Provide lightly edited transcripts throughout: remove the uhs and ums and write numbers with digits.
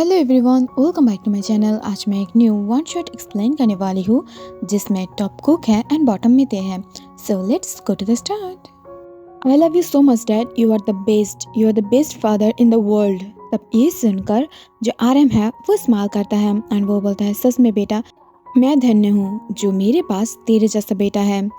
Hello everyone, welcome back to my channel. आज मैं एक न्यू वन शॉट एक्सप्लेन करने वाली हूँ जिसमें टॉप कुक है एंड बॉटम में ते है। So let's go to the start. I love you so much dad, you are the best father in the world. तब ये सुनकर जो आरएम है वो स्माइल करता है एंड वो बोलता है, सच में बेटा मैं धन्य हूँ जो मेरे पास तेरे जैसा बेटा है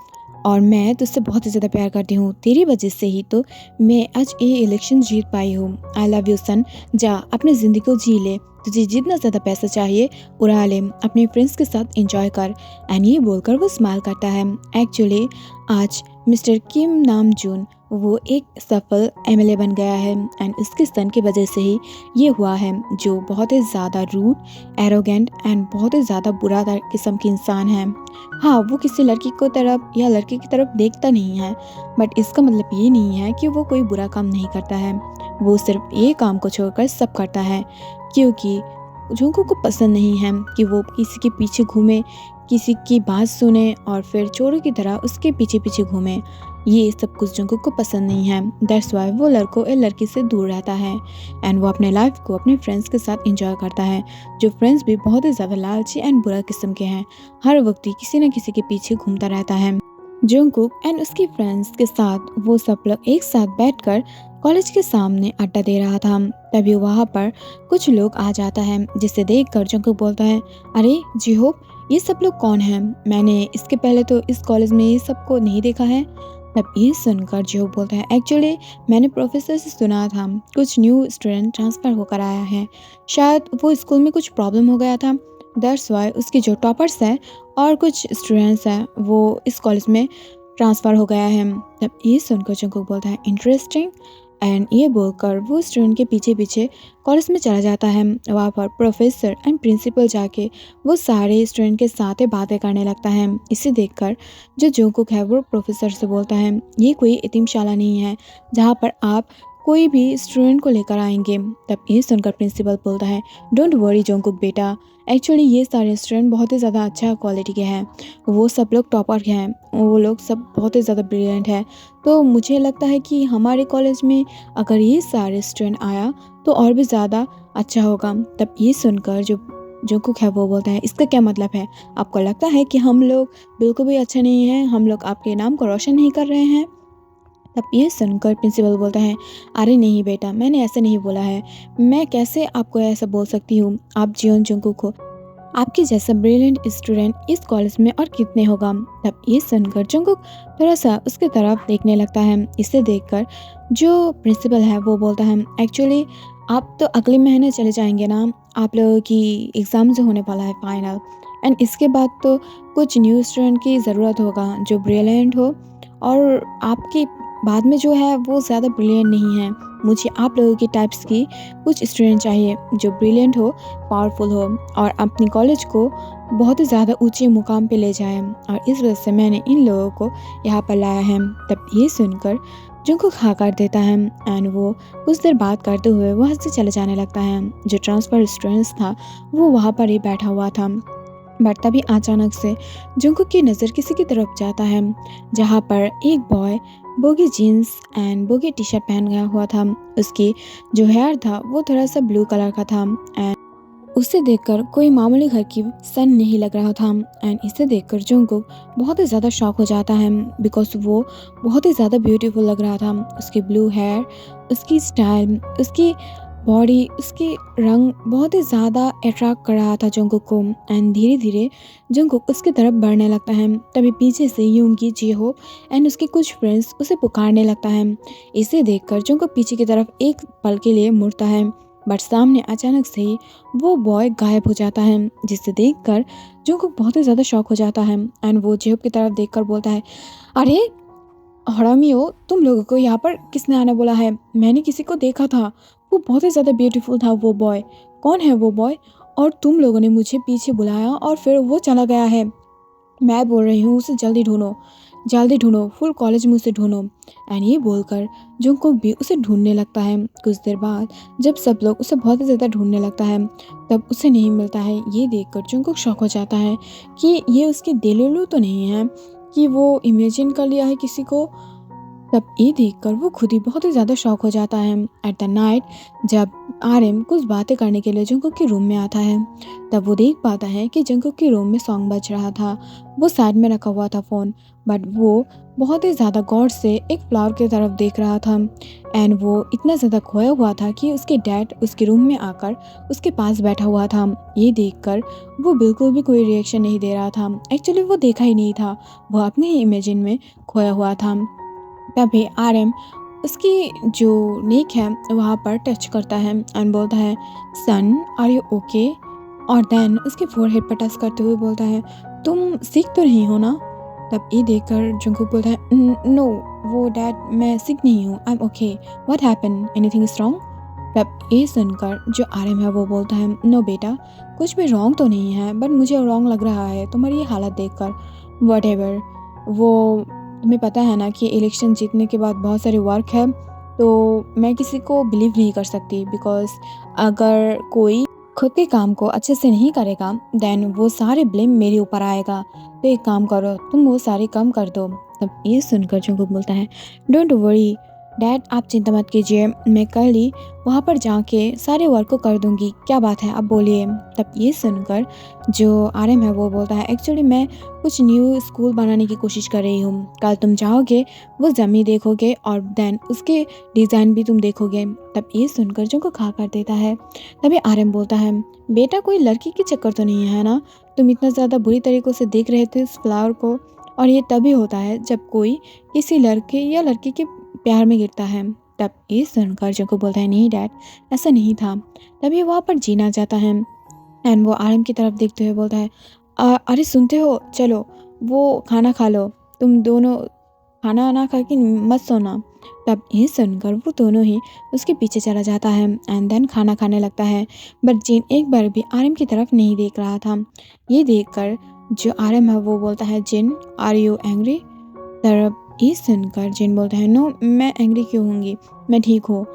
और मैं तुझसे बहुत ही ज़्यादा प्यार करती हूँ। तेरी वजह से ही तो मैं आज ये इलेक्शन जीत पाई हूँ। आई लव यू सन, जा अपनी ज़िंदगी को जी ले, तुझे जितना ज़्यादा पैसा चाहिए उड़ा ले, अपने फ्रेंड्स के साथ एंजॉय कर। एंड ये बोलकर वो स्माइल करता है। एक्चुअली आज मिस्टर किम नाम जून वो एक सफल एमएलए बन गया है एंड उसके सन की वजह से ही ये हुआ है, जो बहुत ही ज़्यादा रूड, एरोगेंट एंड बहुत ही ज़्यादा बुरा किस्म की इंसान है। हाँ, वो किसी लड़की को तरफ या लड़के की तरफ देखता नहीं है, बट इसका मतलब ये नहीं है कि वो कोई बुरा काम नहीं करता है। वो सिर्फ ये काम को छोड़कर सब करता है क्योंकि जुंगकुक को पसंद नहीं है कि वो किसी के पीछे घूमे, किसी की बात सुने और फिर चोरों की तरह उसके पीछे पीछे घूमे। ये सब कुछ जुंगकुक को पसंद नहीं है। दैट्स वाई वो लड़कों या लड़की से दूर रहता है एंड वो अपने लाइफ को अपने फ्रेंड्स के साथ एंजॉय करता है, जो फ्रेंड्स भी बहुत ही ज़्यादा लालची एंड बुरा किस्म के हैं। हर वक्त ही किसी न किसी के पीछे घूमता रहता है। जुंगकुक एंड उसके फ्रेंड्स के साथ वो सब लोग एक साथ बैठकर कॉलेज के सामने अड्डा दे रहा था। तभी वहाँ पर कुछ लोग आ जाता है, जिसे देखकर जुंगकुक बोलता है, अरे जी होप, ये सब लोग कौन हैं? मैंने इसके पहले तो इस कॉलेज में ये सबको नहीं देखा है। तब ये सुनकर जो बोलता है, एक्चुअली मैंने प्रोफेसर से सुना था कुछ न्यू स्टूडेंट ट्रांसफ़र होकर आया है, शायद वो स्कूल में कुछ प्रॉब्लम हो गया था, दैट्स वाई उसके जो टॉपर्स हैं और कुछ स्टूडेंट्स हैं वो इस कॉलेज में ट्रांसफ़र हो गया है। तब ये सुनकर जुंगकुक बोलता है, इंटरेस्टिंग। एंड ये बोलकर वो स्टूडेंट के पीछे पीछे कॉलेज में चला जाता है। वहाँ पर प्रोफेसर एंड प्रिंसिपल जाके वो सारे स्टूडेंट के साथ ही बातें करने लगता है। इसे देखकर जो जुंगकुक है वो प्रोफेसर से बोलता है, ये कोई यतीमशाला नहीं है जहाँ पर आप कोई भी स्टूडेंट को लेकर आएंगे। तब ये सुनकर प्रिंसिपल बोलता है, डोंट वरी जुंगकुक बेटा, एक्चुअली ये सारे स्टूडेंट बहुत ही ज़्यादा अच्छा क्वालिटी के हैं, वो सब लोग टॉपर हैं, वो लोग सब बहुत ही ज़्यादा ब्रिलियंट है। तो मुझे लगता है कि हमारे कॉलेज में अगर ये सारे स्टूडेंट आया तो और भी ज़्यादा अच्छा होगा। तब ये सुनकर जो जुंगकुक है वो बोलता है, इसका क्या मतलब है? आपको लगता है कि हम लोग बिल्कुल भी अच्छा नहीं हैं, हम लोग आपके नाम को रोशन नहीं कर रहे हैं? तब ये सुनकर प्रिंसिपल बोलता है, अरे नहीं बेटा, मैंने ऐसे नहीं बोला है, मैं कैसे आपको ऐसा बोल सकती हूँ? आप जियोन जुंगकुक हो, आपके जैसा ब्रिलियंट स्टूडेंट इस कॉलेज में और कितने होगा? तब ये सुनकर जुंगकुक थोड़ा सा उसके तरफ देखने लगता है। इसे देखकर जो प्रिंसिपल है वो बोलता है, एक्चुअली आप तो अगले महीने चले जाएंगे ना, आप लोगों की एग्ज़ाम जो होने वाला है फाइनल, एंड इसके बाद तो कुछ न्यू स्टूडेंट की ज़रूरत होगा जो ब्रिलियंट हो, और आपके बाद में जो है वो ज़्यादा ब्रिलियंट नहीं है। मुझे आप लोगों की टाइप्स की कुछ स्टूडेंट चाहिए जो ब्रिलियंट हो, पावरफुल हो और अपनी कॉलेज को बहुत ही ज़्यादा ऊंचे मुकाम पे ले जाए, और इस वजह से मैंने इन लोगों को यहाँ पर लाया है। तब ये सुनकर जुंगकुक हाँ कर देता है एंड वो कुछ देर बात करते हुए वहाँ से चले जाने लगता है। जो ट्रांसफ़र स्टूडेंट्स था वो वहाँ पर ही बैठा हुआ था, बट तभी अचानक से जुंगकुक की नज़र किसी की तरफ जाता है, जहाँ पर एक boy baggy jeans and baggy T shirt पहन गया हुआ था। उसकी जो हेयर था वो थोड़ा सा ब्लू कलर का था एंड उसे देखकर कोई मामूली घर की सन नहीं लग रहा था। एंड इसे देखकर जुंगकुक बहुत ही ज़्यादा शॉक हो जाता है, बिकॉज वो बहुत ही ज़्यादा ब्यूटीफुल लग रहा था। उसके ब्लू हेयर, उसकी स्टाइल, उसकी बॉडी, उसके रंग बहुत ही ज़्यादा अट्रैक्ट कर रहा था जुंगकुक को। एंड धीरे धीरे जुंगकुक उसकी तरफ बढ़ने लगता है। तभी पीछे से यूंगी, जीहो एंड उसके कुछ फ्रेंड्स उसे पुकारने लगता है। इसे देखकर जुंगकुक पीछे की तरफ एक पल के लिए मुड़ता है, बट सामने अचानक से ही वो बॉय गायब हो जाता है, जिसे देखकर जुंगकुक बहुत ही ज़्यादा शॉक हो जाता है। एंड वो जेहब की तरफ देखकर बोलता है, अरे हरामियो, तुम लोगों को यहाँ पर किसने आना बोला है? मैंने किसी को देखा था, वो बहुत ही ज़्यादा ब्यूटीफुल था वो बॉय। कौन है वो बॉय? और तुम लोगों ने मुझे पीछे बुलाया और फिर वो चला गया है। मैं बोल रही हूँ उसे जल्दी ढूंढो, जल्दी ढूंढो, फुल कॉलेज में उसे ढूंढो। एंड ये बोलकर जुंगकुक भी उसे ढूंढने लगता है। कुछ देर बाद जब सब लोग उसे बहुत ही ज़्यादा ढूंढने लगता है, तब उसे नहीं मिलता है। ये देखकर जुंगकुक शॉक हो जाता है कि ये उसकी दिलेलू तो नहीं है, कि वो इमेजिन कर लिया है किसी को, तब ये देखकर वो खुद ही बहुत ही ज़्यादा शॉक हो जाता है। एट द नाइट जब आर्यन कुछ बातें करने के लिए जंकुक के रूम में आता है, तब वो देख पाता है कि जंकुक के रूम में सॉन्ग बज रहा था। वो साइड में रखा हुआ था फ़ोन, बट वो बहुत ही ज़्यादा गौर से एक फ्लावर की तरफ देख रहा था। एंड वो इतना ज़्यादा खोया हुआ था कि उसके डैड उसके रूम में आकर उसके पास बैठा हुआ था। ये देखकर वो बिल्कुल भी कोई रिएक्शन नहीं दे रहा था। एक्चुअली वो देखा ही नहीं था, वो अपने ही इमेजिन में खोया हुआ था। तभी आरएम उसकी जो नेक है वहाँ पर टच करता है एंड बोलता है, सन आर यू ओके? और देन उसके फोरहेड पर टच करते हुए बोलता है, तुम सिक तो नहीं हो ना? तब ये देखकर जंकुक बोलता है, नो वो डैड मैं सिक नहीं हूँ, I am okay, what happen, anything is wrong? तब ये सुनकर जो आरएम है वो बोलता है, नो बेटा कुछ भी रॉन्ग तो नहीं है, बट मुझे रॉन्ग लग रहा है तुम्हारी ये हालत देखकर। वट एवर, वो तुम्हें पता है ना कि इलेक्शन जीतने के बाद बहुत सारे वर्क है, तो मैं किसी को बिलीव नहीं कर सकती, बिकॉज अगर कोई खुद के काम को अच्छे से नहीं करेगा देन वो सारे ब्लेम मेरे ऊपर आएगा। तो एक काम करो, तुम वो सारे काम कर दो। तब ये सुनकर जंकुक बोलता है, डोंट वरी डैड, आप चिंता मत कीजिए, मैं कल ही वहाँ पर जाके सारे वर्क को कर दूंगी, क्या बात है आप बोलिए। तब ये सुनकर जो आरएम है वो बोलता है, एक्चुअली मैं कुछ न्यू स्कूल बनाने की कोशिश कर रही हूँ, कल तुम जाओगे वो ज़मीन देखोगे और देन उसके डिज़ाइन भी तुम देखोगे। तब ये सुनकर जो को खा कर देता है। तभी आरएम बोलता है, बेटा कोई लड़की की चक्कर तो नहीं है ना, तुम इतना ज़्यादा बुरी तरीक़ों से देख रहे थे उस फ्लावर को, और ये तभी होता है जब कोई किसी लड़के या लड़की के प्यार में गिरता है। तब ये सुनकर जो को बोलता है, नहीं डैड ऐसा नहीं था। तभी वहाँ पर जीना जाता है एंड वो आरएम की तरफ देखते हुए बोलता है, अरे सुनते हो, चलो वो खाना खा लो, तुम दोनों खाना ना खा के मत सोना। तब ये सुनकर वो दोनों ही उसके पीछे चला जाता है एंड देन खाना खाने लगता है। बट जिन एक बार भी आरएम की तरफ नहीं देख रहा था। ये देखकर जो आरएम है वो बोलता है, जिन आर यू एंग्री? तरफ ये सुनकर जिन बोलता है, नो मैं एंग्री क्यों होंगी, मैं ठीक हूँ।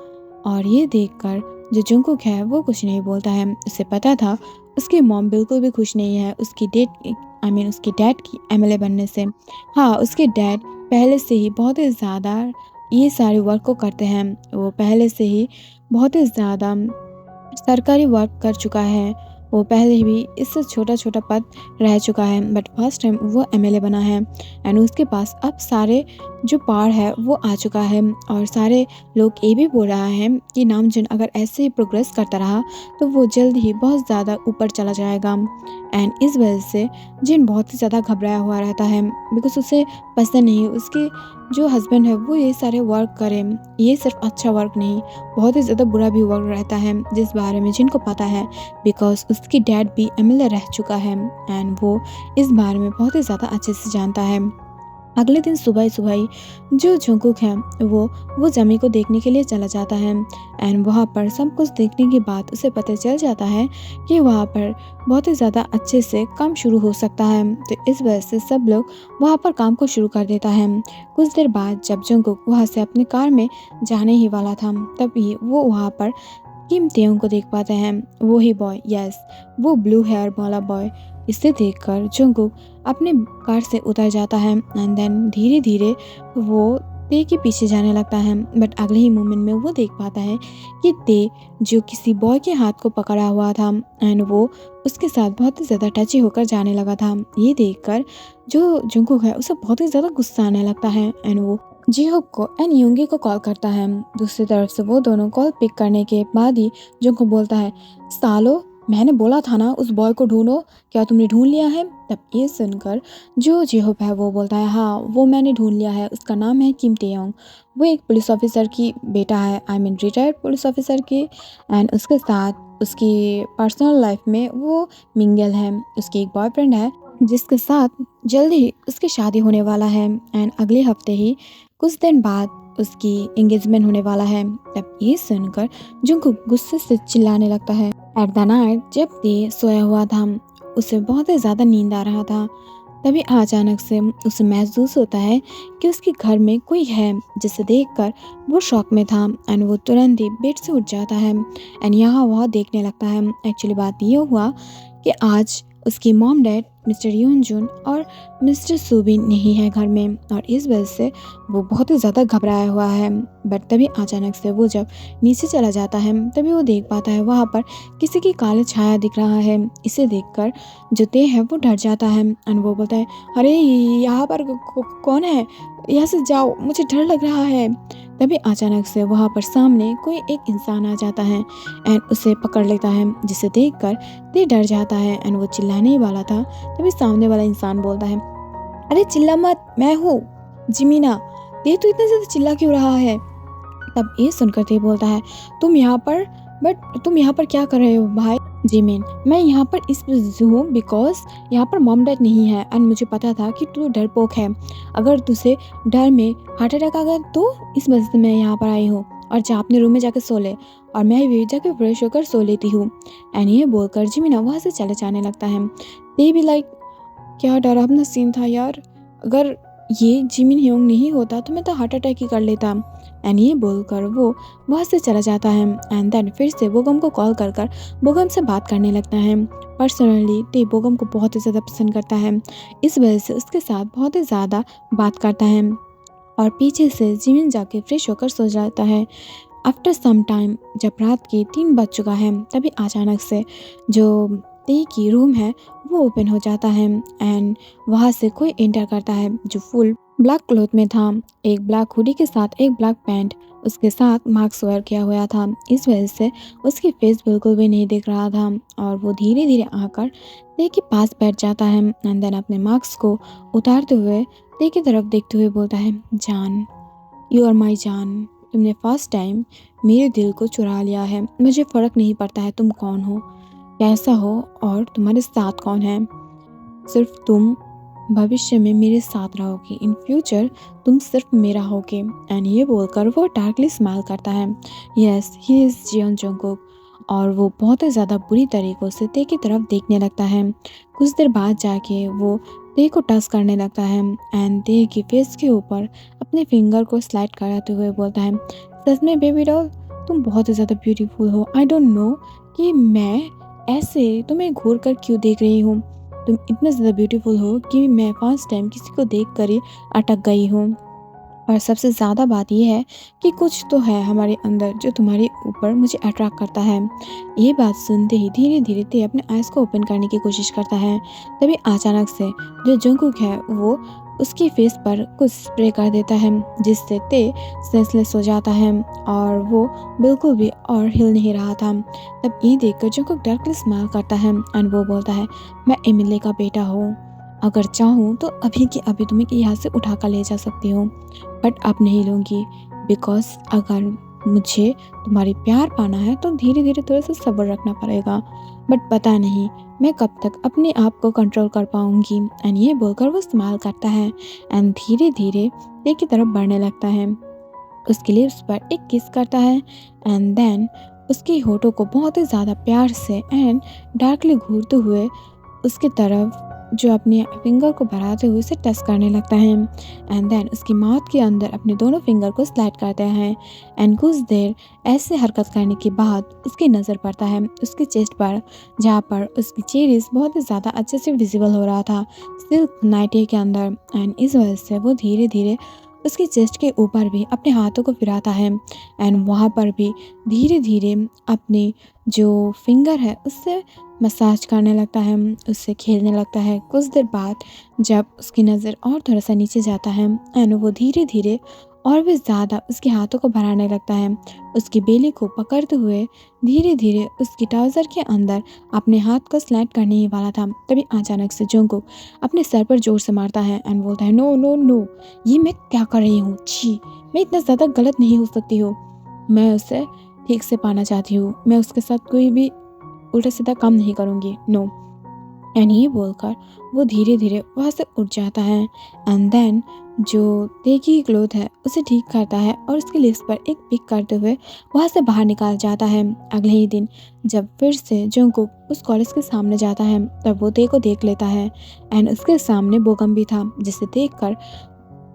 और ये देखकर जो जंकुक है वो कुछ नहीं बोलता है। उसे पता था उसकी मॉम बिल्कुल भी खुश नहीं है उसकी उसके डैड की एमएलए बनने से। हाँ, उसके डैड पहले से ही बहुत ही ज़्यादा ये सारे वर्क को करते हैं, वो पहले से ही बहुत ही ज़्यादा सरकारी वर्क कर चुका है, वो पहले भी इससे छोटा छोटा पद रह चुका है, बट फर्स्ट टाइम वो एमएलए बना है एंड उसके पास अब सारे जो पावर है वो आ चुका है। और सारे लोग ये भी बोल रहा है कि नामजुन अगर ऐसे ही प्रोग्रेस करता रहा तो वो जल्द ही बहुत ज़्यादा ऊपर चला जाएगा। एंड इस वजह से जिन बहुत ही ज़्यादा घबराया हुआ रहता है, बिकॉज उसे पसंद नहीं उसके जो हस्बैंड है वो ये सारे वर्क करें, ये सिर्फ अच्छा वर्क नहीं बहुत ही ज़्यादा बुरा भी वर्क रहता है, जिस बारे में जिनको पता है, बिकॉज उसकी डैड भी एमएलए रह चुका है एंड वो इस बारे में बहुत ही ज़्यादा अच्छे से जानता है। अगले दिन सुबह सुबह ही जो जंकुक है वो जमी को देखने के लिए चला जाता है एंड वहाँ पर सब कुछ देखने के बाद उसे पता चल जाता है कि वहाँ पर बहुत ही ज़्यादा अच्छे से काम शुरू हो सकता है। तो इस वजह से सब लोग वहाँ पर काम को शुरू कर देता है। कुछ देर बाद जब जंकुक वहाँ से अपनी कार में जाने ही वाला था, तभी वो वहाँ पर किम तेयोंग को देख पाते हैं, वो ही बॉय, यस वो ब्लू हेयर वाला बॉय। इसे देखकर जंकुक अपने कार से उतर जाता है एंड देन धीरे धीरे वो ते के पीछे जाने लगता है। बट अगले ही मोमेंट में वो देख पाता है कि ते जो किसी बॉय के हाथ को पकड़ा हुआ था एंड वो उसके साथ बहुत ही ज़्यादा टची होकर जाने लगा था। ये देखकर जो जंकुक है उसे बहुत ही ज़्यादा गुस्सा आने लगता है एंड वो जीहोक को एंड योंगी को कॉल करता है। दूसरी तरफ से वो दोनों कॉल पिक करने के बाद ही जंकुक बोलता है, सालो मैंने बोला था ना उस बॉय को ढूंढो, क्या तुमने ढूंढ लिया है? तब ये सुनकर जो जेहोप है वो बोलता है, हाँ वो मैंने ढूंढ लिया है, उसका नाम है किम तेयोंग, वो एक पुलिस ऑफिसर की बेटा है, रिटायर्ड पुलिस ऑफिसर की। एंड उसके साथ उसकी पर्सनल लाइफ में वो मिंगल है, उसकी एक बॉयफ्रेंड है जिसके साथ जल्द ही उसकी शादी होने वाला है एंड अगले हफ्ते ही कुछ दिन बाद उसकी एंगेजमेंट होने वाला है। तब ये सुनकर जंकुक गुस्से से चिल्लाने लगता है। एट द नाइट जब ते सोया हुआ था उसे बहुत ही ज़्यादा नींद आ रहा था, तभी अचानक से उसे महसूस होता है कि उसके घर में कोई है, जिसे देखकर वो शॉक में था एंड वो तुरंत ही बेड से उठ जाता है एंड यहाँ वह देखने लगता है। एक्चुअली बात ये हुआ कि आज उसकी मॉम डैड मिस्टर यूनजुन और मिस्टर सुबिन नहीं है घर में, और इस वजह से वो बहुत ही ज़्यादा घबराया हुआ है। बट तभी अचानक से वो जब नीचे चला जाता है तभी वो देख पाता है वहाँ पर किसी की काली छाया दिख रहा है। इसे देखकर जो ते है वो डर जाता है एंड वो बोलता है, अरे यहाँ पर कौन है, यहाँ से जाओ, मुझे डर लग रहा है। तभी अचानक से वहाँ पर सामने कोई एक इंसान आ जाता है एंड उसे पकड़ लेता है, जिसे देखकर ते डर जाता है एंड वो चिल्लाने ही वाला था। तभी सामने वाला इंसान बोलता है, अरे चिल्ला मत, मैं हूँ जिमीना, ते तो इतना ज़्यादा चिल्ला क्यों रहा है। तब ये सुनकर ते बोलता है, तुम यहाँ पर क्या कर रहे हो भाई। जिमिन, मैं यहाँ पर इस वजह से हूँ बिकॉज यहाँ पर मॉम डैड नहीं है एंड मुझे पता था कि तू डरपोक है, अगर तुझे डर में हार्ट अटैक आ गया तो इस वजह से मैं यहाँ पर आई हूँ, और जा अपने रूम में जाकर सो ले, और मैं भी जाकर फ्रेश होकर सो लेती हूँ। एंड ये बोलकर जिमिना वहाँ से चले जाने लगता है। ते भी लाइक, क्या डरावना सीन था यार, अगर ये जिमिन ह्योंग नहीं होता तो मैं तो हार्ट अटैक ही कर लेता। एंड ये बोलकर वो वहाँ से चला जाता है एंड देन फिर से बोगम को कॉल कर कर बोगम से बात करने लगता है। पर्सनली ते बोगम को बहुत ही ज़्यादा पसंद करता है, इस वजह से उसके साथ बहुत ही ज़्यादा बात करता है। और पीछे से जिमिन जाके फ्रेश होकर सो जाता है। आफ्टर सम टाइम जब रात के 3 बज चुका है तभी अचानक से जो ते की रूम है वो ओपन हो जाता है एंड वहाँ से कोई एंटर करता है जो फुल ब्लैक क्लॉथ में था, एक ब्लैक हुडी के साथ एक ब्लैक पैंट, उसके साथ मास्क वेयर किया हुआ था, इस वजह से उसकी फेस बिल्कुल भी नहीं दिख रहा था। और वो धीरे धीरे आकर ते के पास बैठ जाता है एंड देन अपने मास्क को उतारते हुए ते की तरफ देखते हुए बोलता है, जान, यू आर माई जान, तुमने फर्स्ट टाइम मेरे दिल को चुरा लिया है। मुझे फ़र्क नहीं पड़ता है तुम कौन हो, कैसा हो और तुम्हारे साथ कौन है, सिर्फ तुम भविष्य में मेरे साथ रहोगे, इन फ्यूचर तुम सिर्फ मेरा होगे। एंड ये बोलकर वो डार्कली स्माइल करता है। Yes, he is Jeon Jungkook. और वो बहुत ही ज़्यादा बुरी तरीक़ों से ते की तरफ देखने लगता है। कुछ देर बाद जाके वो ते को टच करने लगता है एंड ते की फेस के ऊपर अपने फिंगर को स्लाइड कराते हुए बोलता है, सच में बेबी डॉल, तुम बहुत ही ज़्यादा ब्यूटीफुल हो। आई डोंट नो कि मैं ऐसे तुम्हें घूर कर क्यों देख रही हूँ, तुम इतने ज़्यादा ब्यूटीफुल हो कि मैं फर्स्ट टाइम किसी को देख कर ही अटक गई हूँ। और सबसे ज़्यादा बात यह है कि कुछ तो है हमारे अंदर जो तुम्हारे ऊपर मुझे अट्रैक्ट करता है। ये बात सुनते ही धीरे धीरे ते अपने आइज़ को ओपन करने की कोशिश करता है। तभी अचानक से जो जंगकुक है वो उसकी फेस पर कुछ स्प्रे कर देता है, जिससे ते सेंसलेस हो जाता है और वो बिल्कुल भी और हिल नहीं रहा था। तब ये देखकर जंगकुक डार्कली स्माइल करता है एंड वो बोलता है, मैं एमिले का बेटा हूँ, अगर चाहूँ तो अभी के अभी तुम्हें यहाँ से उठा कर ले जा सकती हूँ, बट अब नहीं लूँगी बिकॉज अगर मुझे तुम्हारी प्यार पाना है तो धीरे धीरे थोड़ा सा सब्र रखना पड़ेगा, बट पता नहीं मैं कब तक अपने आप को कंट्रोल कर पाऊँगी। एंड ये बोलकर वो स्माइल करता है एंड धीरे धीरे ते की तरफ बढ़ने लगता है, उसके लिप्स पर एक किस करता है एंड देन उसके होठों को बहुत ही ज़्यादा प्यार से एंड डार्कली घूरते हुए उसकी तरफ जो अपने फिंगर को बढ़ाते हुए उसे टच करने लगता है एंड देन उसकी माउथ के अंदर अपने दोनों फिंगर को स्लाइड करते हैं। एंड कुछ देर ऐसे हरकत करने के बाद उसकी नज़र पड़ता है उसके चेस्ट पर, जहाँ पर उसकी चेरिस बहुत ही ज़्यादा अच्छे से विजिबल हो रहा था सिल्क नाइटी के अंदर। एंड इस वजह से वो धीरे धीरे उसके चेस्ट के ऊपर भी अपने हाथों को फिराता है एंड वहाँ पर भी धीरे धीरे अपने जो फिंगर है उससे मसाज करने लगता है, उससे खेलने लगता है। कुछ देर बाद जब उसकी नज़र और थोड़ा सा नीचे जाता है एंड वो धीरे धीरे और भी ज़्यादा उसके हाथों को बढ़ाने लगता है, उसकी बेली को पकड़ते हुए धीरे धीरे उसकी ट्राउज़र के अंदर अपने हाथ को स्लाइड करने ही वाला था। तभी अचानक से जंगकुक अपने सर पर जोर से मारता है एंड बोलता है, नो नो नो, ये मैं क्या कर रही हूँ, छी, मैं इतना ज़्यादा गलत नहीं हो सकती हूँ, मैं उसे ठीक से पाना चाहती हूँ, मैं उसके साथ कोई भी उल्टा सीधा काम नहीं करूँगी, नो। एंड ये बोलकर वो धीरे धीरे वहाँ से उठ जाता है एंड देन जो ते की क्लोथ है उसे ठीक करता है और उसके लिप्स पर एक पिक करते हुए वहाँ से बाहर निकाल जाता है। अगले ही दिन जब फिर से जंगकुक उस कॉलेज के सामने जाता है तब वो ते को देख लेता है एंड उसके सामने बोगम भी था, जिसे देखकर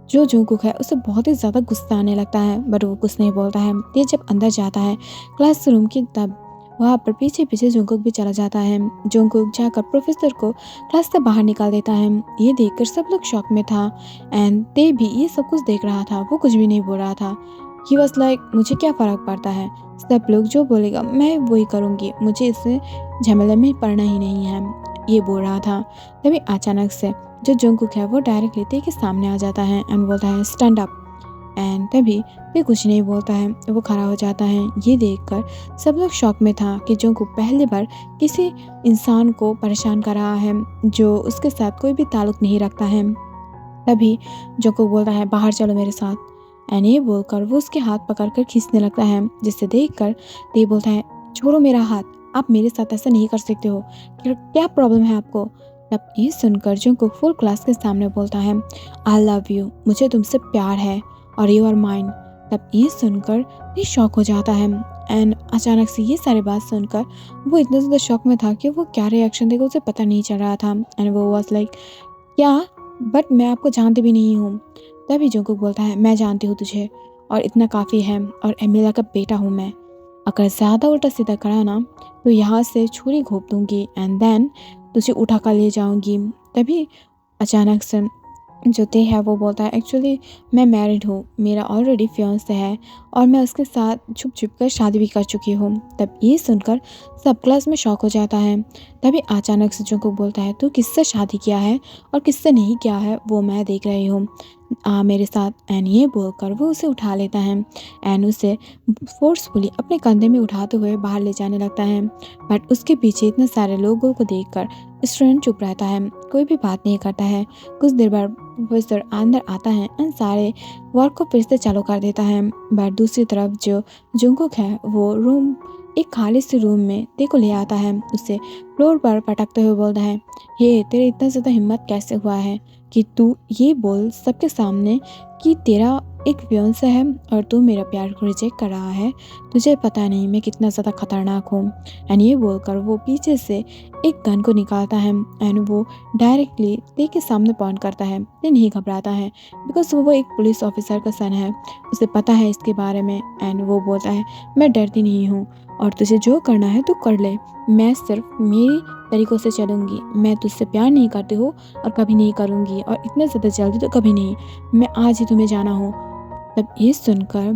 जो जंगकुक है उसे बहुत ही ज़्यादा गुस्सा आने लगता है, बट वो कुछ नहीं बोलता है। ते जब अंदर जाता है क्लासरूम की तब वहाँ पर पीछे पीछे जोंगकुक भी चला जाता है। जोंगकुक जाकर प्रोफेसर को क्लास से बाहर निकाल देता है। ये देखकर सब लोग शॉक में था एंड ते भी ये सब कुछ देख रहा था, वो कुछ भी नहीं बोल रहा था। ही वॉज लाइक मुझे क्या फ़र्क पड़ता है, सब लोग जो बोलेगा मैं वही करूँगी, मुझे इससे झमेले में पड़ना ही नहीं है, ये बोल रहा था। तभी अचानक से जो जोंगकुक है वो डायरेक्टली ते के सामने आ जाता है एंड बोलता है स्टैंड अप। एंड तभी वे कुछ नहीं बोलता है, वो खड़ा हो जाता है। ये देखकर सब लोग शॉक में था कि जोंगकुक पहली बार किसी इंसान को परेशान कर रहा है जो उसके साथ कोई भी ताल्लुक नहीं रखता है। तभी जोंगकुक बोलता है बाहर चलो मेरे साथ। एंड ये बोलकर वो उसके हाथ पकड़कर खींचने लगता है, जिससे देखकर ते बोलता है छोड़ो मेरा हाथ, आप मेरे साथ ऐसा नहीं कर सकते हो, क्या प्रॉब्लम है आपको। तब ये सुनकर जोंगकुक फुल क्लास के सामने बोलता है आई लव यू, मुझे तुमसे प्यार है और यू आर माइन। तब ये सुनकर ये शॉक हो जाता है एंड अचानक से ये सारी बात सुनकर वो इतना ज़्यादा शॉक में था कि वो क्या रिएक्शन देगा उसे पता नहीं चल रहा था। एंड वो वाज लाइक क्या, बट मैं आपको जानती भी नहीं हूँ। तभी जोंगकुक बोलता है मैं जानती हूँ तुझे और इतना काफ़ी है, और एमिला का बेटा हूँ मैं, अगर ज़्यादा उल्टा सीधा करा ना तो यहाँ से छुरी घोंप दूंगी एंड देन तुझे उठा कर ले जाऊंगी। तभी अचानक से जो ते है वो बोलता है एक्चुअली मैं मैरिड हूँ, मेरा ऑलरेडी फियांसे है और मैं उसके साथ छुप छुप कर शादी भी कर चुकी हूँ। तब ये सुनकर सब क्लास में शॉक हो जाता है। तभी अचानक से जोंगकुक बोलता है तू किससे शादी किया है और किससे नहीं किया है वो मैं देख रही हूँ, आ मेरे साथ। एंड ये बोलकर वो उसे उठा लेता है एंड उसे फोर्सफुली अपने कंधे में उठाते हुए बाहर ले जाने लगता है। बट उसके पीछे इतने सारे लोगों को देखकर स्टूडेंट चुप रहता है, कोई भी बात नहीं करता है। कुछ देर बाद प्रोफेसर अंदर आता है एंड सारे वर्क को फिर से चालू कर देता है। बट दूसरी तरफ जो जोंगकुक है वो रूम एक खाली से रूम में ते को ले आता है, उसे फ्लोर पर पटकते हुए बोलता है ये तेरे इतना ज़्यादा हिम्मत कैसे हुआ है कि तू ये बोल सबके सामने कि तेरा एक फियांसे है और तू मेरा प्यार को रिजेक्ट कर रहा है, तुझे पता नहीं मैं कितना ज़्यादा खतरनाक हूँ। एंड ये बोलकर वो पीछे से एक गन को निकालता है एंड वो डायरेक्टली ते के सामने पॉइंट करता है। ते नहीं घबराता है बिकॉज वो एक पुलिस ऑफिसर का सन है, उसे पता है इसके बारे में। एंड वो बोलता है मैं डरती नहीं हूँ और तुझे जो करना है तू कर ले, मैं सिर्फ मेरी तरीक़ों से चलूँगी, मैं तुझसे प्यार नहीं करती हूँ और कभी नहीं करूँगी और इतना ज़्यादा जल्दी तो कभी नहीं, मैं आज ही तुम्हें जाना हूँ। तब ये सुनकर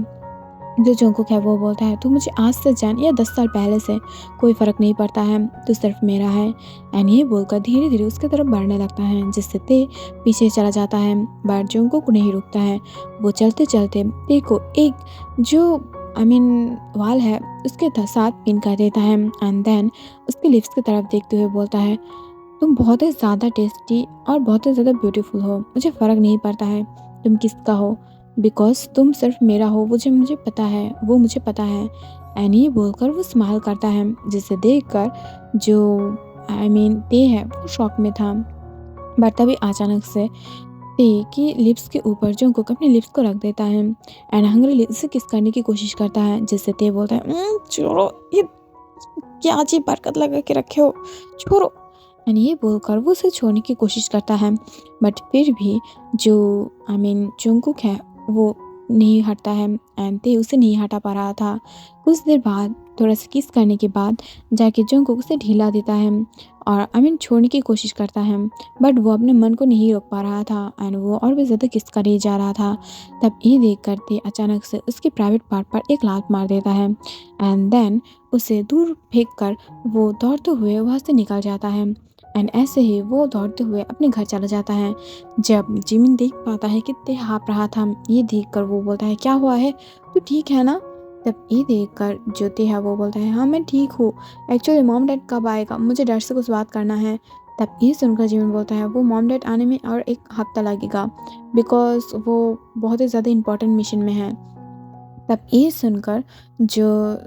जो जोंगकुक है वो बोलता है तू मुझे आज से जान या 10 साल पहले से कोई फ़र्क नहीं पड़ता है, तू सिर्फ मेरा है। एंड ये बोलकर धीरे धीरे उसकी तरफ बढ़ने लगता है, जिससे ते पीछे चला जाता है। बट जोंगकुक नहीं रुकता है, वो चलते चलते ते को एक जो वाल है उसके साथ पिन कर देता है एंड देन उसके लिप्स की तरफ देखते हुए बोलता है तुम बहुत ही ज़्यादा टेस्टी और बहुत ही ज़्यादा ब्यूटीफुल हो, मुझे फ़र्क नहीं पड़ता है तुम किसका हो, बिकॉज तुम सिर्फ मेरा हो, मुझे पता है, वो मुझे पता है। एंड ये बोलकर वो स्माइल करता है, जिसे देखकर जो ते है वो शॉक में था। बट तभी अचानक से ते की लिप्स के ऊपर जोंगकुक अपने लिप्स को रख देता है एंड हंग्री से किस करने की कोशिश करता है, जिससे ते बोलता है छोड़ो, ये क्या अजीब बरकत लगा के रखे हो, छोड़ो। एंड ये बोलकर वो उसे छोड़ने की कोशिश करता है, बट फिर भी जो जोंगकुक है वो नहीं हटता है एंड ते उसे नहीं हटा पा रहा था। कुछ देर बाद थोड़ा सा किस करने के बाद जाके जोंगकुक उसे ढीला देता है और छोड़ने की कोशिश करता है, बट वो अपने मन को नहीं रोक पा रहा था एंड वो और भी ज़्यादा किस कर ही जा रहा था। तब ये देख करते अचानक से उसके प्राइवेट पार्ट पर एक लात मार देता है एंड देन उसे दूर फेंक कर वो दौड़ते हुए वहाँ से निकल जाता है। एंड ऐसे ही वो दौड़ते हुए अपने घर चला जाता है। जब जिमिन देख पाता है कि ते हाँप रहा था, ये देखकर वो बोलता है क्या हुआ है, तू ठीक है ना। तब ये देखकर जो ते है वो बोलता है हाँ मैं ठीक हूँ, एक्चुअली मॉम डैड कब आएगा, मुझे डैड से कुछ बात करना है। तब ये सुनकर जिमिन बोलता है वो मॉम डैड आने में और 1 हफ्ता लगेगा बिकॉज वो बहुत ही ज़्यादा इंपॉर्टेंट मिशन में है। तब ये सुनकर जो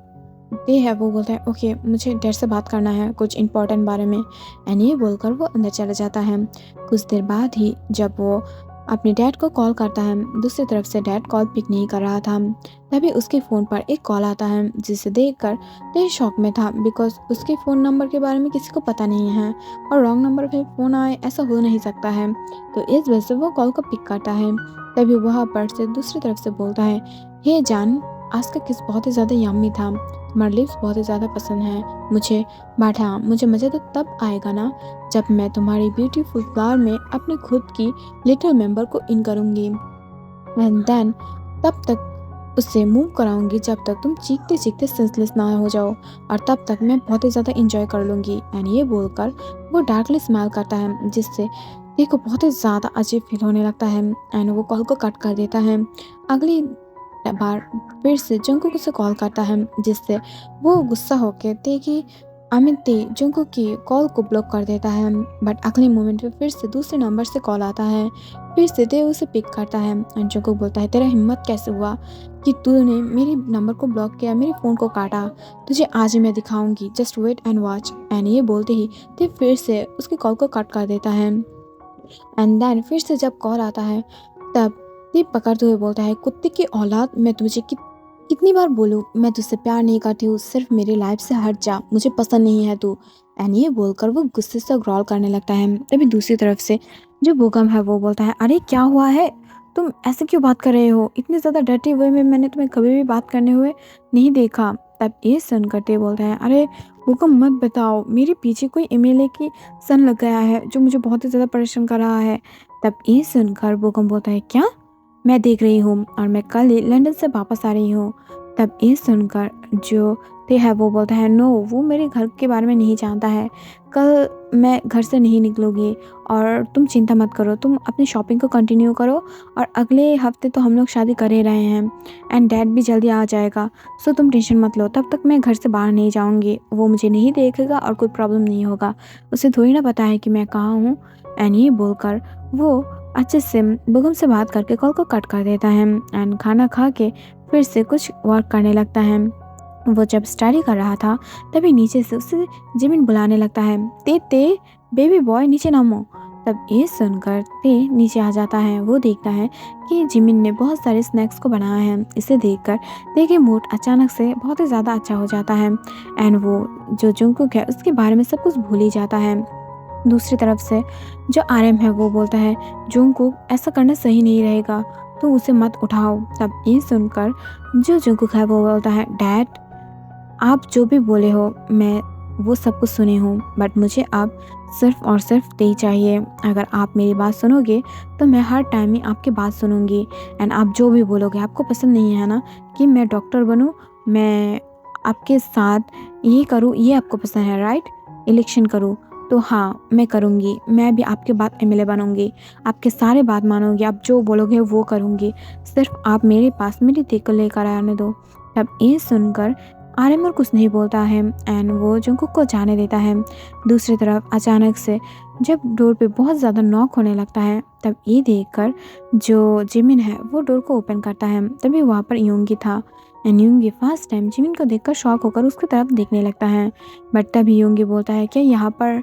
ते है वो बोलता है ओके मुझे डैड से बात करना है कुछ इंपॉर्टेंट बारे में। एंड ये बोलकर वो अंदर चला जाता है। कुछ देर बाद ही जब वो अपने डैड को कॉल करता है, दूसरी तरफ से डैड कॉल पिक नहीं कर रहा था। तभी उसके फ़ोन पर एक कॉल आता है, जिसे देखकर ते शॉक में था बिकॉज उसके फ़ोन नंबर के बारे में किसी को पता नहीं है और रॉन्ग नंबर पे फ़ोन आए ऐसा हो नहीं सकता है, तो इस वजह से वो कॉल को पिक करता है। तभी वहाँ पर से दूसरी तरफ से बोलता है हे जान, आज का किस बहुत ही ज़्यादा यम्मी था, तुम्हारे लिप्स बहुत ही ज़्यादा पसंद हैं मुझे, बट हाँ मुझे मज़ा तो तब आएगा ना जब मैं तुम्हारी ब्यूटीफुल फ्लावर में अपने खुद की लिटिल मेंबर को इन करूँगी, एंड देन तब तक उससे मूव कराऊंगी जब तक तुम चीखते चीखते सेंसलेस ना हो जाओ, और तब तक मैं बहुत ही ज़्यादा इंजॉय कर लूँगी। एंड ये बोलकर वो डार्कली स्माइल करता है, जिससे देखो बहुत ही ज़्यादा अजीब फील होने लगता है, एंड वो कॉल को कट कर देता है। अगली बार फिर से जंकुक उसे कॉल करता है, जिससे वो गुस्सा होकर देखी अमित ते जंकुक की कॉल को ब्लॉक कर देता है। बट अगले मोमेंट में फिर से दूसरे नंबर से कॉल आता है। फिर से ते उसे पिक करता है एंड जंकुक बोलता है, तेरा हिम्मत कैसे हुआ कि तूने मेरे नंबर को ब्लॉक किया, मेरे फ़ोन को काटा, तुझे आज ही मैं दिखाऊंगी, just wait and watch. And ये बोलते ही ते फिर से उसकी कॉल को कट कर देता है। एंड देन फिर से जब कॉल आता है तब ते पकड़ते हुए बोलता है, कुत्ते की औलाद, मैं तुझे कितनी बार बोलूँ, मैं तुझसे प्यार नहीं करती हूँ, सिर्फ मेरी लाइफ से हट जा, मुझे पसंद नहीं है तू। एंड ये बोलकर वो गुस्से से ग्रॉल करने लगता है। तभी दूसरी तरफ से जो भूकंप है वो बोलता है, अरे क्या हुआ है, तुम ऐसे क्यों बात कर रहे हो, इतने ज़्यादा डर्टी वे में मैंने तुम्हें कभी भी बात करने हुए नहीं देखा। तब ये सुनकर ते बोलता है, अरे भूकंप मत बताओ, मेरे पीछे कोई एमएलए की सन लग गया है जो मुझे बहुत ही ज़्यादा परेशान कर रहा है। तब ये सुनकर भूकंप बोलता है, क्या, मैं देख रही हूँ और मैं कल ही लंदन से वापस आ रही हूँ। तब ये सुनकर जो ते है वो बोलता है, नो, वो मेरे घर के बारे में नहीं जानता है, कल मैं घर से नहीं निकलूँगी और तुम चिंता मत करो, तुम अपनी शॉपिंग को कंटिन्यू करो और अगले हफ्ते तो हम लोग शादी कर ही रहे हैं एंड डैड भी जल्दी आ जाएगा, सो तुम टेंशन मत लो, तब तक मैं घर से बाहर नहीं जाऊँगी, वो मुझे नहीं देखेगा और कोई प्रॉब्लम नहीं होगा, उसे थोड़ी ना पता है कि मैं कहाँ हूँ। एंड ये बोलकर वो अच्छे से बेगम से बात करके कॉल को कट कर देता है एंड खाना खा के फिर से कुछ वर्क करने लगता है। वो जब स्टडी कर रहा था तभी नीचे से उसे जिमिन बुलाने लगता है, ते ते बेबी बॉय नीचे नामो। तब ये सुनकर ते नीचे आ जाता है। वो देखता है कि जिमिन ने बहुत सारे स्नैक्स को बनाया है। इसे देखकर ते के मूड अचानक से बहुत ही ज़्यादा अच्छा हो जाता है एंड वो जो जंकुक है उसके बारे में सब कुछ भूल ही जाता है। दूसरी तरफ से जो आरएम है वो बोलता है, जंकुक ऐसा करना सही नहीं रहेगा, तो उसे मत उठाओ। तब ये सुनकर जो जंकुक है वो बोलता है, डैड आप जो भी बोले हो मैं वो सब कुछ सुनी हूँ, बट मुझे अब सिर्फ और सिर्फ ते ही चाहिए। अगर आप मेरी बात सुनोगे तो मैं हर टाइम ही आपकी बात सुनूंगी एंड आप जो भी बोलोगे, आपको पसंद नहीं है ना कि मैं डॉक्टर बनूँ, मैं आपके साथ ये करूँ, ये आपको पसंद है राइट, इलेक्शन करूँ, तो हाँ मैं करूँगी, मैं भी आपके बाद एमएलए बनूँगी, आपके सारे बात मानूंगी, आप जो बोलोगे वो करूँगी, सिर्फ आप मेरे पास मेरी दी को लेकर आने दो। तब ये सुनकर आर्यन और कुछ नहीं बोलता है एंड वो जंकुक को जाने देता है। दूसरी तरफ अचानक से जब डोर पे बहुत ज़्यादा नॉक होने लगता है तब ये देखकर जो जिमिन है वो डोर को ओपन करता है। तभी वहाँ पर यूंगी था एंड यूंगी फर्स्ट टाइम जिमिन को देखकर शॉक होकर उसकी तरफ देखने लगता है। बट तभी यूंगी बोलता है, क्या यहाँ पर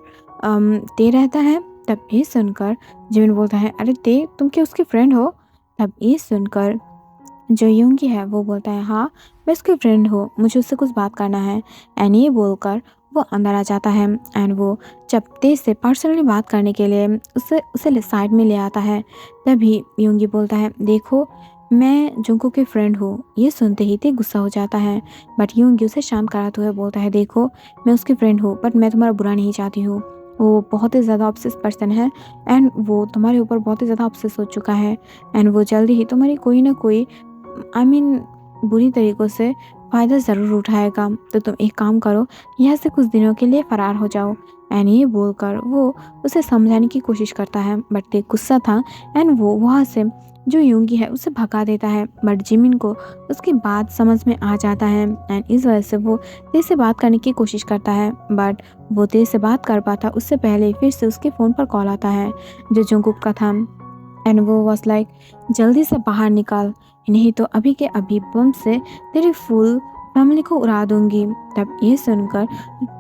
ते रहता है? तब ये सुनकर जिमिन बोलता है, अरे ते तुम क्या उसकी फ्रेंड हो? तब ये सुनकर जो यूंगी है वो बोलता है, हाँ मैं उसकी फ्रेंड हूँ, मुझे उससे कुछ बात करना है। एंड ये बोलकर वो अंदर आ जाता है एंड वो चपते से पर्सनली बात करने के लिए उसे साइड में ले आता है। तभी यूंगी बोलता है, देखो मैं जुंको की फ्रेंड हूँ। ये सुनते ही ते गुस्सा हो जाता है बट यूंगी उसे शांत कराते हुए बोलता है, देखो मैं उसकी फ्रेंड हूँ बट मैं तुम्हारा बुरा नहीं चाहती हूँ, वो बहुत ही ज़्यादा ऑब्सेस पर्सन है एंड वो तुम्हारे ऊपर बहुत ही ज़्यादा ऑब्सेस हो चुका है एंड वो जल्दी ही तुम्हारी कोई ना कोई बुरी तरीक़ों से फ़ायदा ज़रूर उठाएगा, तो तुम एक काम करो, यहाँ से कुछ दिनों के लिए फ़रार हो जाओ। एंड ये बोलकर वो उसे समझाने की कोशिश करता है बट ते गुस्सा था एंड वो वहाँ से जो यूंगी है उसे भगा देता है। बट जिमिन को उसकी बात समझ में आ जाता है एंड इस वजह से वो ते से बात करने की कोशिश करता है बट वो ते से बात कर पाता उससे पहले फिर से उसके फ़ोन पर कॉल आता है जो जंकुक का था एंड वो वॉज लाइक, जल्दी से बाहर निकाल, नहीं तो अभी के अभी बम से तेरी फुल फैमिली को उड़ा दूंगी। तब ये सुनकर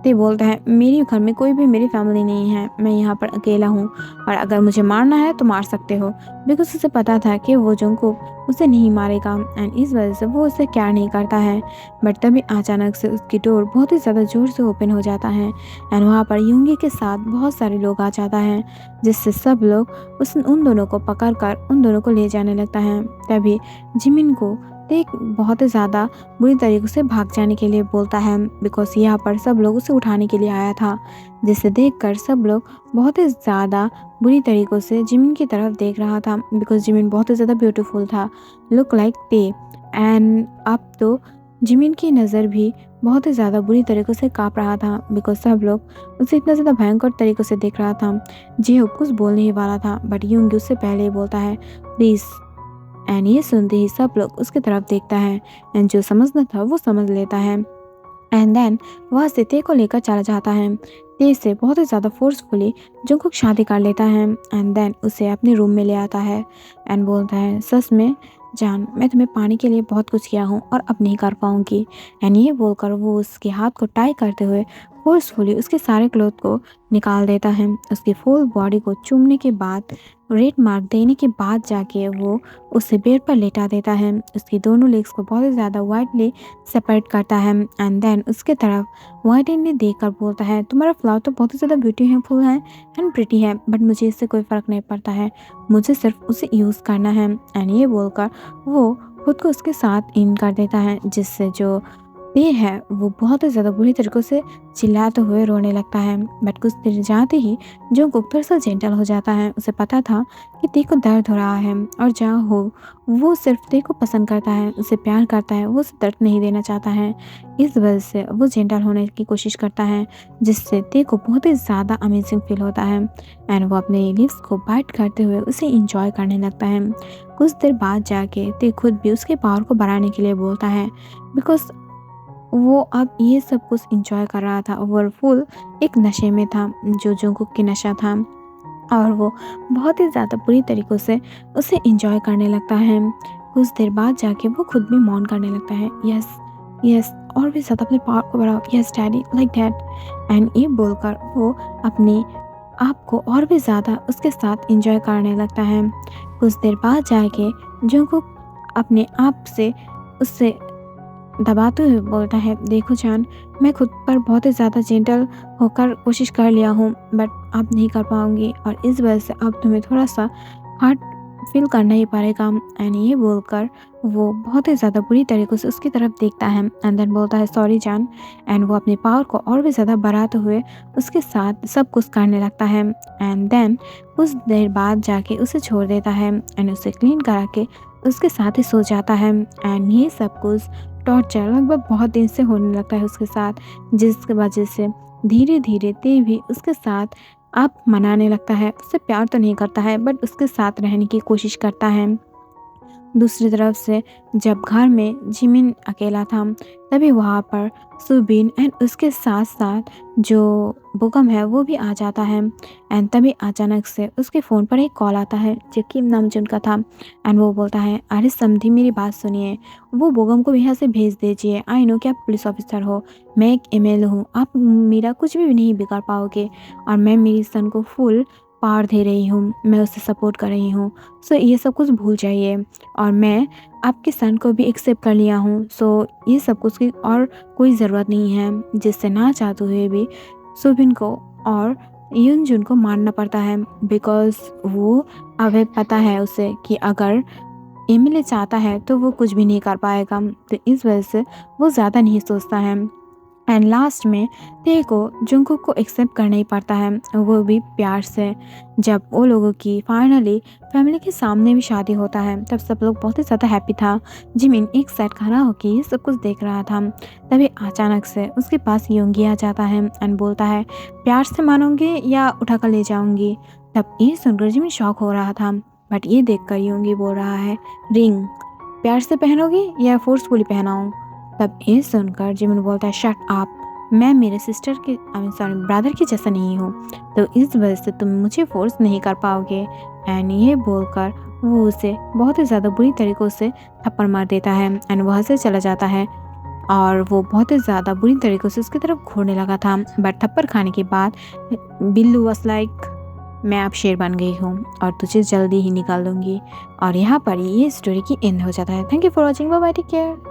ते बोलता है, मेरे घर में कोई भी मेरी फैमिली नहीं है, मैं यहाँ पर अकेला हूँ और अगर मुझे मारना है तो मार सकते हो। बिकॉज उसे पता था कि वो जंकुक उसे नहीं मारेगा एंड इस वजह से वो उसे केयर नहीं करता है। बट तभी अचानक से उसकी डोर बहुत ही ज़्यादा ज़ोर से ओपन हो जाता है एंड वहाँ पर यूंगी के साथ बहुत सारे लोग आ जाता है जिससे सब लोग उन दोनों को पकड़ कर उन दोनों को ले जाने लगता है। तभी जिमिन को ते बहुत ही ज़्यादा बुरी तरीके से भाग जाने के लिए बोलता है, बिकॉज यहाँ पर सब लोग उसे उठाने के लिए आया था, जिसे देखकर सब लोग बहुत ही ज़्यादा बुरी तरीक़ों से जिमिन की तरफ देख रहा था, बिकॉज जिमिन बहुत ही ज़्यादा ब्यूटीफुल था, लुक लाइक ते। एंड अब तो जिमिन की नज़र भी बहुत ही ज़्यादा बुरी तरीक़ों से काँप रहा था, बिकॉज सब लोग उसे इतना ज़्यादा भयंकर तरीक़ों से देख रहा था। जेहोब कुछ बोलने ही वाला था, बट यूंगी उससे पहले ही बोलता है प्लीज़। एंड ये सुनते ही सब लोग उसकी तरफ देखता है, एंड जो समझना था वो समझ लेता है। एंड देन वह से ते को लेकर चला जाता है। ते से बहुत ही ज़्यादा फोर्सफुली जंगकुक शादी कर लेता है, एंड देन उसे अपने रूम में ले आता है एंड बोलता है सच में जान, मैं तुम्हें पाने के लिए बहुत कुछ किया हूँ और अब नहीं कर पाऊँगी। एंड ये बोलकर वो उसके हाथ को टाई करते हुए फोर्सफुली उसके सारे क्लोथ को निकाल देता है। उसकी फुल बॉडी को चूमने के बाद, रेड मार्क देने के बाद जाके वो उसे बेड पर लेटा देता है। उसकी दोनों लेग्स को बहुत ही ज़्यादा वाइडली सेपरेट करता है, एंड देन उसके तरफ वाइडली देखकर बोलता है तुम्हारा फ्लावर तो बहुत ही ज़्यादा ब्यूटीफुल है एंड प्रिटी है, बट मुझे इससे कोई फ़र्क नहीं पड़ता है, मुझे सिर्फ उसे यूज़ करना है। एंड ये बोलकर वो खुद को उसके साथ इन कर देता है, जिससे जो ते है वो बहुत ही ज़्यादा बुरी तरीक़ों से चिल्लाते हुए रोने लगता है। बट कुछ देर जाते ही जंगकुक थोड़ा सा जेंटल हो जाता है। उसे पता था कि ते को दर्द हो रहा है, और जहाँ हो वो सिर्फ ते को पसंद करता है, उसे प्यार करता है, वो उसे दर्द नहीं देना चाहता है। इस वजह से वो जेंटल होने की कोशिश करता है, जिससे ते को बहुत ही ज़्यादा अमेजिंग फील होता है, एंड वो अपने लिप्स को बाइट करते हुए उसे इंजॉय करने लगता है। कुछ देर बाद जाके ते खुद भी उसके पावर को बढ़ाने के लिए बोलता है, बिकॉज वो अब ये सब कुछ इंजॉय कर रहा था, और फुल एक नशे में था जो जंगकुक की नशा था, और वो बहुत ही ज़्यादा बुरी तरीक़ों से उसे इंजॉय करने लगता है। कुछ देर बाद जाके वो खुद भी मौन करने लगता है, यस यस, और भी ज़्यादा अपने पावर को बढ़ाओ, yes daddy, like that. And ये बोलकर वो अपने आप को और भी ज़्यादा उसके साथ इंजॉय करने लगता है। कुछ देर बाद जाके जंगकुक अपने आप से उससे दबाते हुए बोलता है देखो जान, मैं खुद पर बहुत ही ज़्यादा जेंटल होकर कोशिश कर लिया हूँ, बट अब नहीं कर पाऊँगी, और इस वजह से अब तुम्हें थोड़ा सा हार्ड फील करना ही पड़ेगा। एंड ये बोलकर वो बहुत ही ज़्यादा बुरी तरीक़ों से उसकी तरफ देखता है, एंड देन बोलता है सॉरी जान। एंड वो अपने पावर को और भी ज़्यादा बढ़ाते हुए उसके साथ सब कुछ करने लगता है, एंड देन कुछ देर बाद जाके उसे छोड़ देता है, एंड उसे क्लीन करा के उसके साथ ही सो जाता है। एंड ये सब कुछ टॉर्चर लगभग बहुत दिन से होने लगता है उसके साथ, जिसकी वजह से धीरे धीरे ते भी उसके साथ आप मनाने लगता है। उससे प्यार तो नहीं करता है, बट उसके साथ रहने की कोशिश करता है। दूसरी तरफ से जब घर में जिमिन अकेला था, तभी वहाँ पर सुबिन एंड उसके साथ साथ जो बोगम है वो भी आ जाता है। एंड तभी अचानक से उसके फ़ोन पर एक कॉल आता है जो किम नामजुन का था, एंड वो बोलता है अरे समधी मेरी बात सुनिए, वो बोगम को यहाँ से भेज दीजिए, आई नो कि आप पुलिस ऑफिसर हो, मैं एक एमएलए हूँ, आप मेरा कुछ भी नहीं बिगाड़ पाओगे, और मैं मेरी सन को फुल पावर दे रही हूँ, मैं उसे सपोर्ट कर रही हूँ, सो ये सब कुछ भूल जाइए, और मैं आपके सन को भी एक्सेप्ट कर लिया हूँ, सो ये सब कुछ की और कोई ज़रूरत नहीं है। जिससे ना चाहते हुए भी सुबिन को और युनजुन को मारना पड़ता है, बिकॉज वो अब पता है उसे कि अगर एमएलए चाहता है तो वो कुछ भी नहीं कर पाएगा, तो इस वजह से वो ज़्यादा नहीं सोचता है। एंड लास्ट में ते को जंगकुक को एक्सेप्ट करना ही पड़ता है, वो भी प्यार से। जब वो लोगों की फाइनली फैमिली के सामने भी शादी होता है, तब सब लोग बहुत ही ज़्यादा हैप्पी था। जिमिन एक साइड खड़ा होकर ये सब कुछ देख रहा था, तभी अचानक से उसके पास योंगी आ जाता है एंड बोलता है प्यार से मानोगे या उठा कर ले जाऊंगी। तब ये सुनकर जिमिन शॉक हो रहा था, बट ये देखकर योंगी बोल रहा है रिंग प्यार से पहनोगी या फोर्सफुली पहनाऊं। तब ये सुनकर जिमिन बोलता है शट अप, मैं मेरे सिस्टर के ब्रदर के जैसा नहीं हूँ, तो इस वजह से तुम मुझे फोर्स नहीं कर पाओगे। एंड ये बोलकर वो उसे बहुत ही ज़्यादा बुरी तरीक़ों से थप्पड़ मार देता है, एंड वहाँ से चला जाता है, और वो बहुत ही ज़्यादा बुरी तरीक़ों से उसकी तरफ घूरने लगा था। बट थप्पड़ खाने के बाद बिल्लू वाज लाइक मैं अब शेर बन गई हूँ और तुझे जल्दी ही निकाल दूँगी। और यहाँ पर ये स्टोरी की एंड हो जाता है। Thank you for watching, bye bye, take care.